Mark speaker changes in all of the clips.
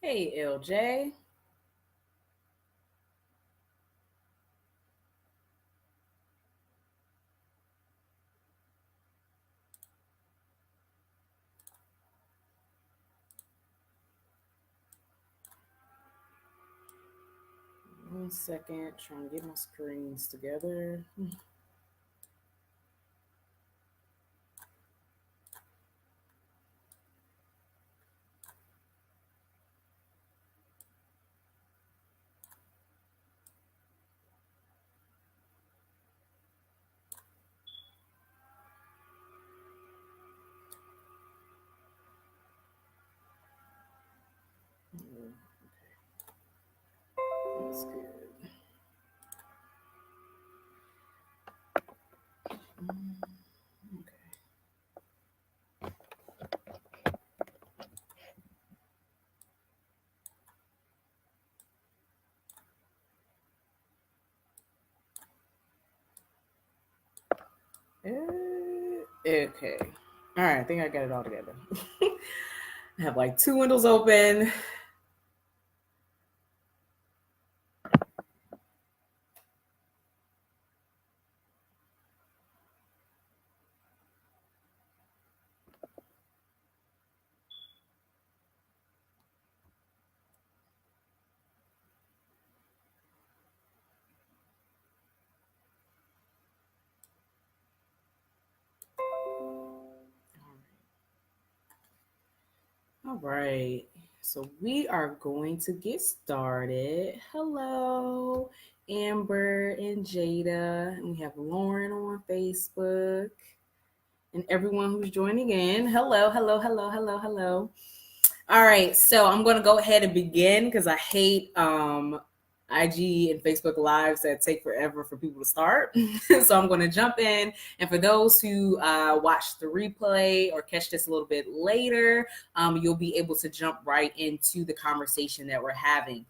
Speaker 1: Hey, LJ. One second, trying to get my screens together. That's good. Okay. All right, I think I got it all together. I have like two windows open. All right. So we are going to get started. Hello, Amber and Jada. And we have Lauren on Facebook and everyone who's joining in. Hello, hello, hello, hello, hello. All right, so I'm going to go ahead and begin because I hate IG and Facebook lives that take forever for people to start. So I'm going to jump in. And for those who watch the replay or catch this a little bit later, you'll be able to jump right into the conversation that we're having.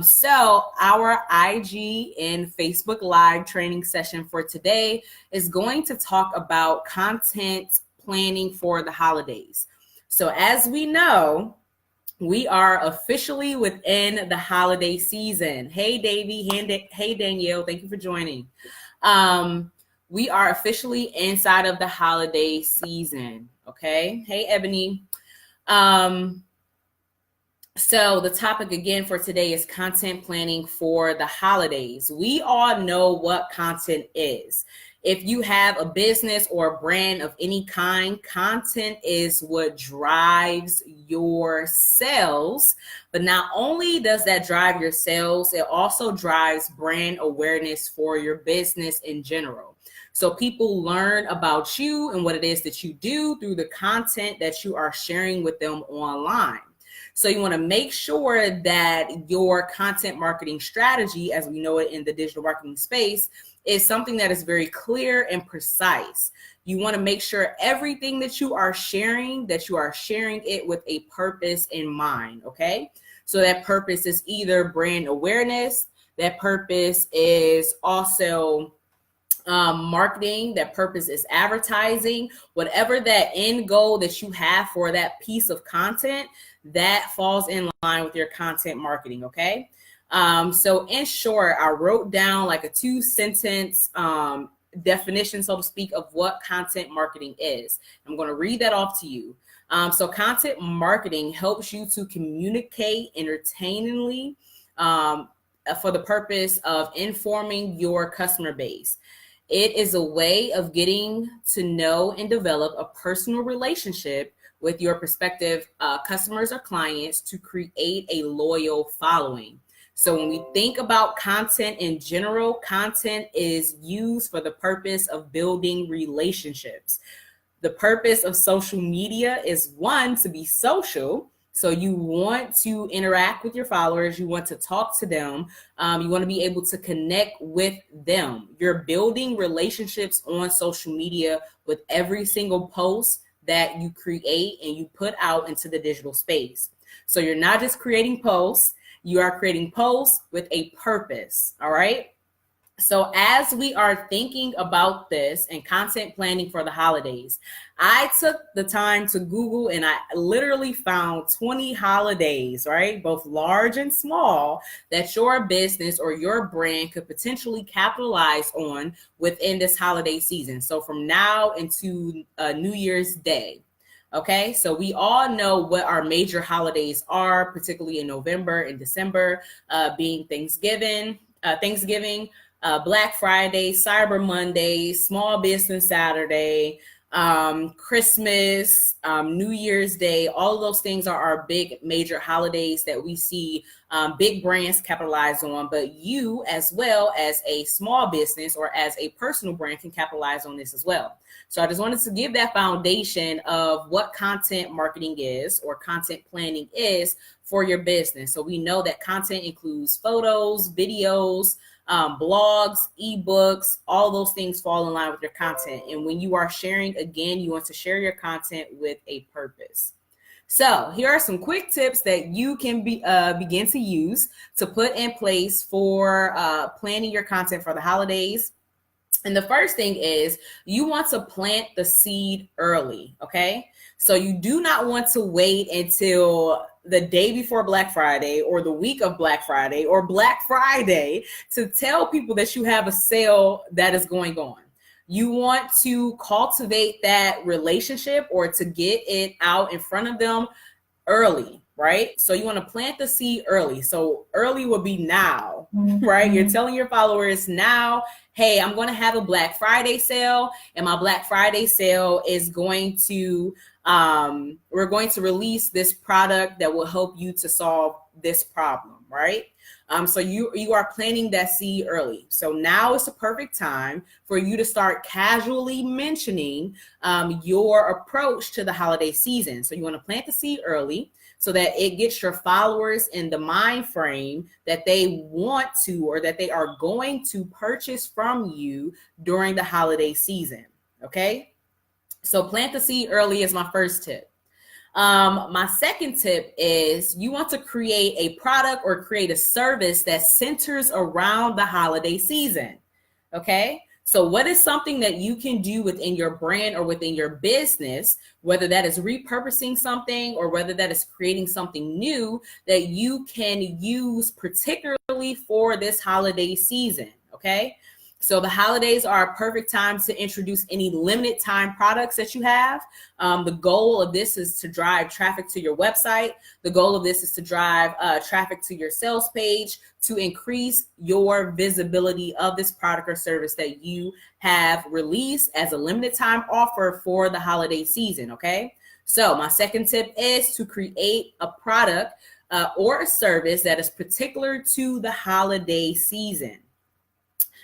Speaker 1: So our IG and Facebook live training session for today is going to talk about content planning for the holidays. So as we know, we are officially within the holiday season. Hey, Davey. Hey, Danielle. Thank you for joining. We are officially inside of the holiday season. Okay. Hey, Ebony. So the topic again for today is content planning for the holidays. We all know what content is. If you have a business or a brand of any kind, content is what drives your sales. But not only does that drive your sales, it also drives brand awareness for your business in general. So people learn about you and what it is that you do through the content that you are sharing with them online. So you want to make sure that your content marketing strategy, as we know it in the digital marketing space, is something that is very clear and precise. You want to make sure everything that you are sharing it with a purpose in mind, okay? So that purpose is either brand awareness, that purpose is also marketing, that purpose is advertising, whatever that end goal that you have for that piece of content, that falls in line with your content marketing, okay? So in short, I wrote down like a 2-sentence definition, so to speak, of what content marketing is. I'm going to read that off to you. So content marketing helps you to communicate entertainingly for the purpose of informing your customer base. It is a way of getting to know and develop a personal relationship with your prospective customers or clients to create a loyal following. So when we think about content in general, content is used for the purpose of building relationships. The purpose of social media is, one, to be social. So you want to interact with your followers. You want to talk to them. You want to be able to connect with them. You're building relationships on social media with every single post that you create and you put out into the digital space. So you're not just creating posts. You are creating posts with a purpose. All right. So as we are thinking about this and content planning for the holidays, I took the time to Google and I literally found 20 holidays, right? Both large and small, that your business or your brand could potentially capitalize on within this holiday season. So from now into New Year's Day. Okay, so we all know what our major holidays are, particularly in November and December, being Thanksgiving, Black Friday, Cyber Monday, Small Business Saturday, Christmas, New Year's Day. All of those things are our big major holidays that we see big brands capitalize on, but you as well as a small business or as a personal brand can capitalize on this as well. So I just wanted to give that foundation of what content marketing is or content planning is for your business. So we know that content includes photos, videos, blogs, ebooks, all those things fall in line with your content. And when you are sharing, again, you want to share your content with a purpose. So here are some quick tips that you can begin to use to put in place for planning your content for the holidays. And the first thing is you want to plant the seed early, okay? So you do not want to wait until the day before Black Friday or the week of Black Friday or Black Friday to tell people that you have a sale that is going on. You want to cultivate that relationship or to get it out in front of them early, right? So you want to plant the seed early. So early would be now, right? You're telling your followers now, hey, I'm going to have a Black Friday sale, and my Black Friday sale is going to, we're going to release this product that will help you to solve this problem, right? So you are planting that seed early. So now is the perfect time for you to start casually mentioning your approach to the holiday season. So you want to plant the seed early so that it gets your followers in the mind frame that they want to or that they are going to purchase from you during the holiday season. Okay, so plant the seed early is my first tip. My second tip is you want to create a product or create a service that centers around the holiday season. Okay. So what is something that you can do within your brand or within your business, whether that is repurposing something or whether that is creating something new that you can use particularly for this holiday season? Okay. So the holidays are a perfect time to introduce any limited time products that you have. The goal of this is to drive traffic to your website. The goal of this is to drive traffic to your sales page to increase your visibility of this product or service that you have released as a limited time offer for the holiday season, okay? So my second tip is to create a product or a service that is particular to the holiday season.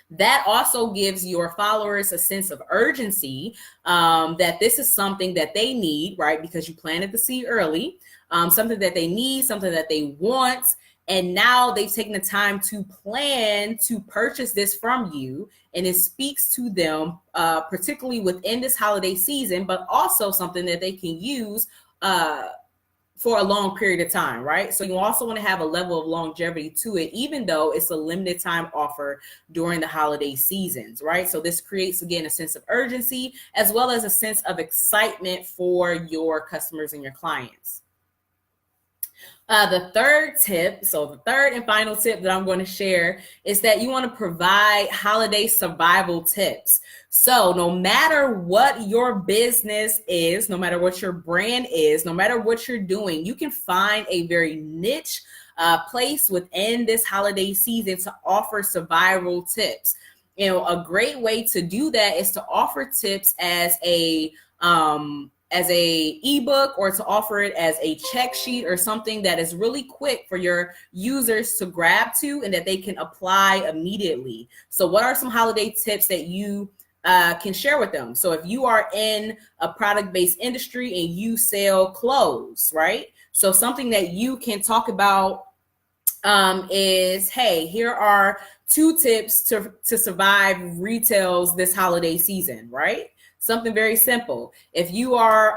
Speaker 1: That also gives your followers a sense of urgency that this is something that they need, right? Because you planted the seed early, something that they need, something that they want. And now they've taken the time to plan to purchase this from you. And it speaks to them, particularly within this holiday season, but also something that they can use for a long period of time, right? So you also want to have a level of longevity to it, even though it's a limited time offer during the holiday seasons, right? So this creates, again, a sense of urgency as well as a sense of excitement for your customers and your clients. The third tip, so the third and final tip that I'm going to share is that you want to provide holiday survival tips. So no matter what your business is, no matter what your brand is, no matter what you're doing, you can find a very niche place within this holiday season to offer survival tips. You know, a great way to do that is to offer tips as a ebook or to offer it as a check sheet or something that is really quick for your users to grab to and that they can apply immediately. So what are some holiday tips that you can share with them? So if you are in a product-based industry and you sell clothes, right? So something that you can talk about is, hey, here are 2 tips to survive retails this holiday season, right? Something very simple. If you are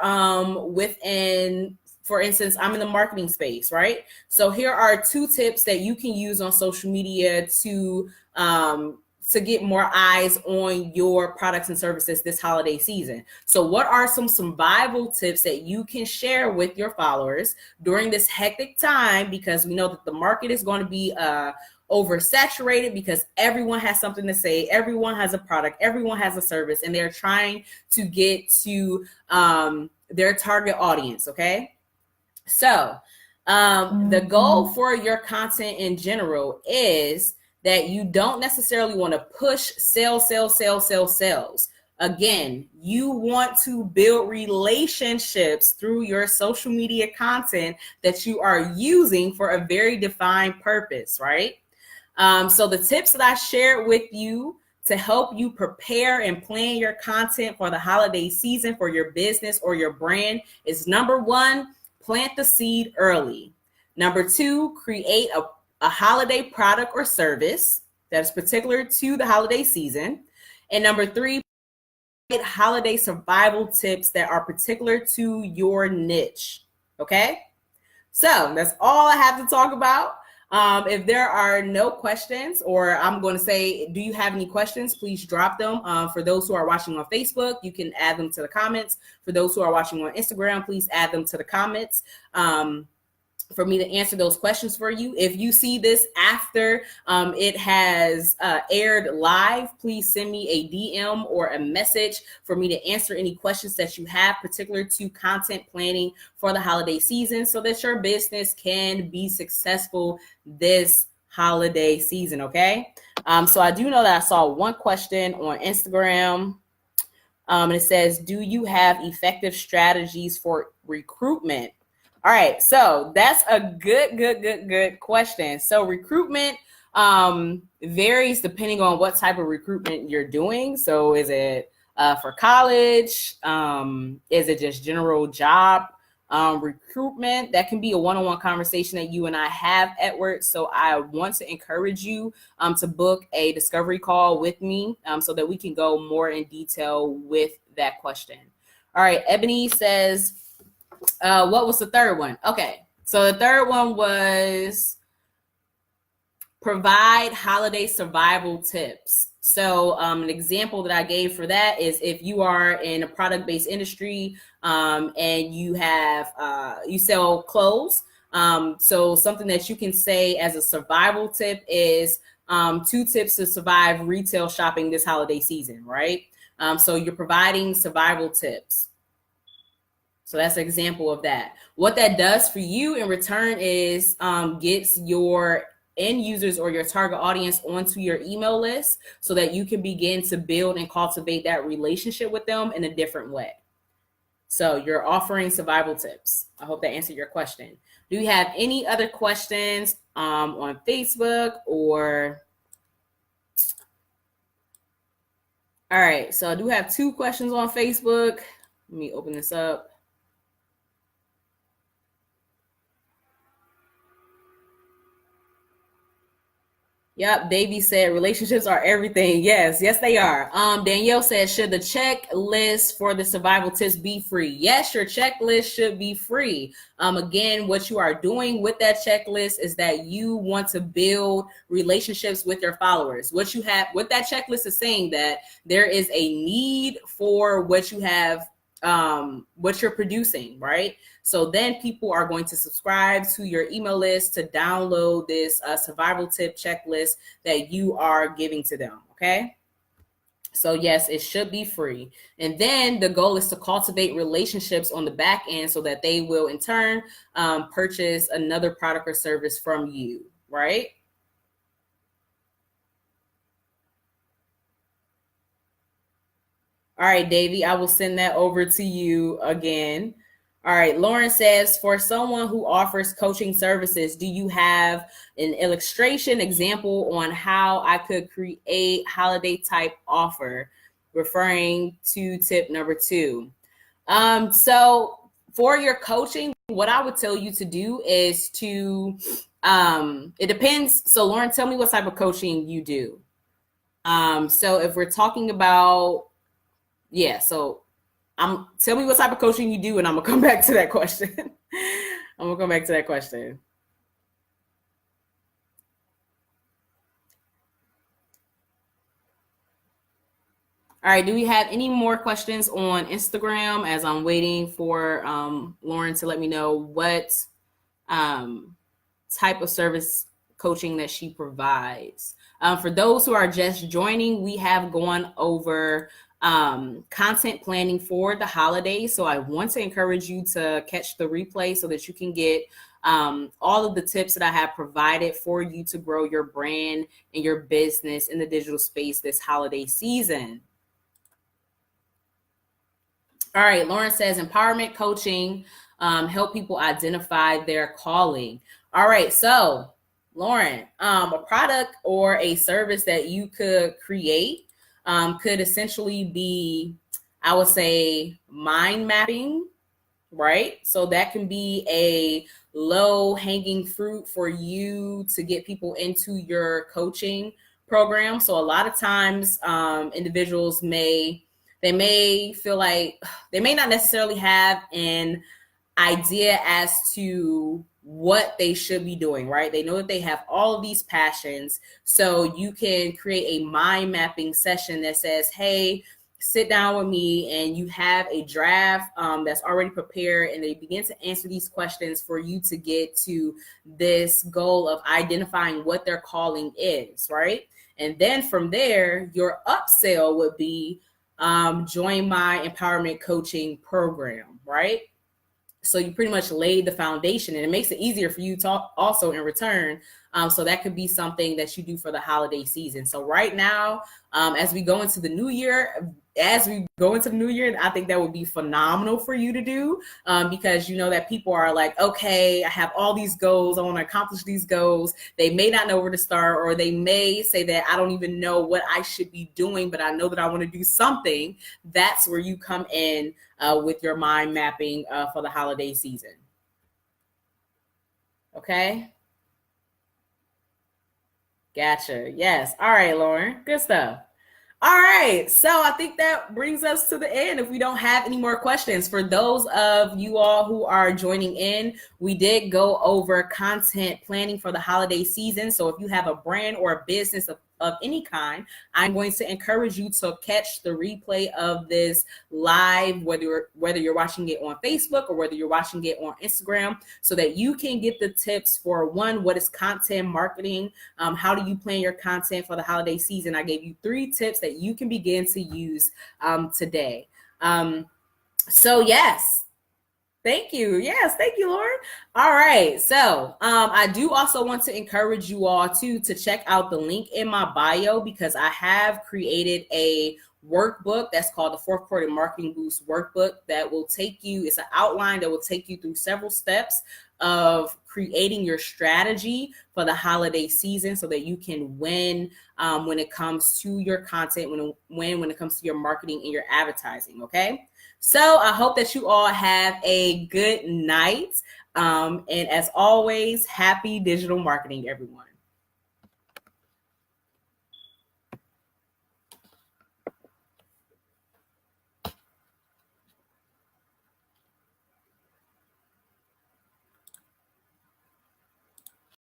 Speaker 1: within, for instance, I'm in the marketing space, right? So here are 2 tips that you can use on social media to to get more eyes on your products and services this holiday season. So what are some survival tips that you can share with your followers during this hectic time? Because we know that the market is going to be oversaturated because everyone has something to say, everyone has a product, everyone has a service, and they're trying to get to their target audience. Okay, so the goal for your content in general is that you don't necessarily want to push sales. Again, you want to build relationships through your social media content that you are using for a very defined purpose, right? So the tips that I shared with you to help you prepare and plan your content for the holiday season for your business or your brand is: number one, plant the seed early. Number two, create a holiday product or service that is particular to the holiday season. And number three, holiday survival tips that are particular to your niche. Okay, so that's all I have to talk about. If there are no questions, or I'm going to say, do you have any questions? Please drop them. For those who are watching on Facebook, you can add them to the comments. For those who are watching on Instagram, please add them to the comments for me to answer those questions for you. If you see this after it has aired live, please send me a DM or a message for me to answer any questions that you have particular to content planning for the holiday season so that your business can be successful this holiday season, okay? So I do know that I saw one question on Instagram. And it says, do you have effective strategies for recruitment? All right, so that's a good question. So recruitment varies depending on what type of recruitment you're doing. So is it for college? Is it just general job recruitment? That can be a one-on-one conversation that you and I have, Edward. So I want to encourage you to book a discovery call with me so that we can go more in detail with that question. All right, Ebony says, what was the third one? Okay, so the third one was provide holiday survival tips. So an example that I gave for that is if you are in a product-based industry and you have you sell clothes. So something that you can say as a survival tip is 2 tips to survive retail shopping this holiday season, right? So you're providing survival tips. So that's an example of that. What that does for you in return is gets your end users or your target audience onto your email list so that you can begin to build and cultivate that relationship with them in a different way. So you're offering survival tips. I hope that answered your question. Do you have any other questions on Facebook or? All right, so I do have 2 questions on Facebook. Let me open this up. Yep, Davey said relationships are everything. Yes, they are. Danielle said, should the checklist for the survival tips be free? Yes, your checklist should be free. Again, what you are doing with that checklist is that you want to build relationships with your followers. What you have with that checklist is saying that there is a need for what you have, what you're producing, right? So then people are going to subscribe to your email list to download this survival tip checklist that you are giving to them, okay? So yes, it should be free. And then the goal is to cultivate relationships on the back end so that they will in turn purchase another product or service from you, right? All right, Davey, I will send that over to you again. All right, Lauren says, for someone who offers coaching services, do you have an illustration example on how I could create holiday type offer, referring to tip number 2? So for your coaching, what I would tell you to do is to, it depends. So Lauren, tell me what type of coaching you do. So if we're talking about, so tell me what type of coaching you do, and I'm gonna come back to that question. All right, do we have any more questions on Instagram as I'm waiting for Lauren to let me know what um, type of service coaching that she provides? For those who are just joining, we have gone over content planning for the holidays. So I want to encourage you to catch the replay so that you can get all of the tips that I have provided for you to grow your brand and your business in the digital space this holiday season. All right, Lauren says empowerment coaching, help people identify their calling. All right, so Lauren, a product or a service that you could create could essentially be, I would say, mind mapping, right? So that can be a low hanging fruit for you to get people into your coaching program. So a lot of times individuals may feel like they may not necessarily have an idea as to what they should be doing, right? They know that they have all of these passions. So you can create a mind mapping session that says, hey, sit down with me, and you have a draft that's already prepared, and they begin to answer these questions for you to get to this goal of identifying what their calling is, right? And then from there, your upsell would be join my empowerment coaching program, right? So you pretty much laid the foundation, and it makes it easier for you to also in return. So that could be something that you do for the holiday season. So right now, as we go into the new year, I think that would be phenomenal for you to do because you know that people are like, okay, I have all these goals. I want to accomplish these goals. They may not know where to start, or they may say that I don't even know what I should be doing, but I know that I want to do something. That's where you come in with your mind mapping for the holiday season. Okay. Gotcha. Yes. All right, Lauren. Good stuff. All right. So I think that brings us to the end if we don't have any more questions. For those of you all who are joining in, we did go over content planning for the holiday season. So if you have a brand or a business of any kind, I'm going to encourage you to catch the replay of this live, whether you're watching it on Facebook or whether you're watching it on Instagram, so that you can get the tips for one, what is content marketing? How do you plan your content for the holiday season? I gave you 3 tips that you can begin to use today. So yes. Thank you. Yes, thank you, Lauren. All right. So I do also want to encourage you all to check out the link in my bio, because I have created a workbook that's called the 4th Quarter Marketing Boost Workbook that will take you, it's an outline that will take you through several steps of creating your strategy for the holiday season so that you can win when it comes to your content, when it comes to your marketing and your advertising. Okay. So I hope that you all have a good night. And as always, happy digital marketing, everyone.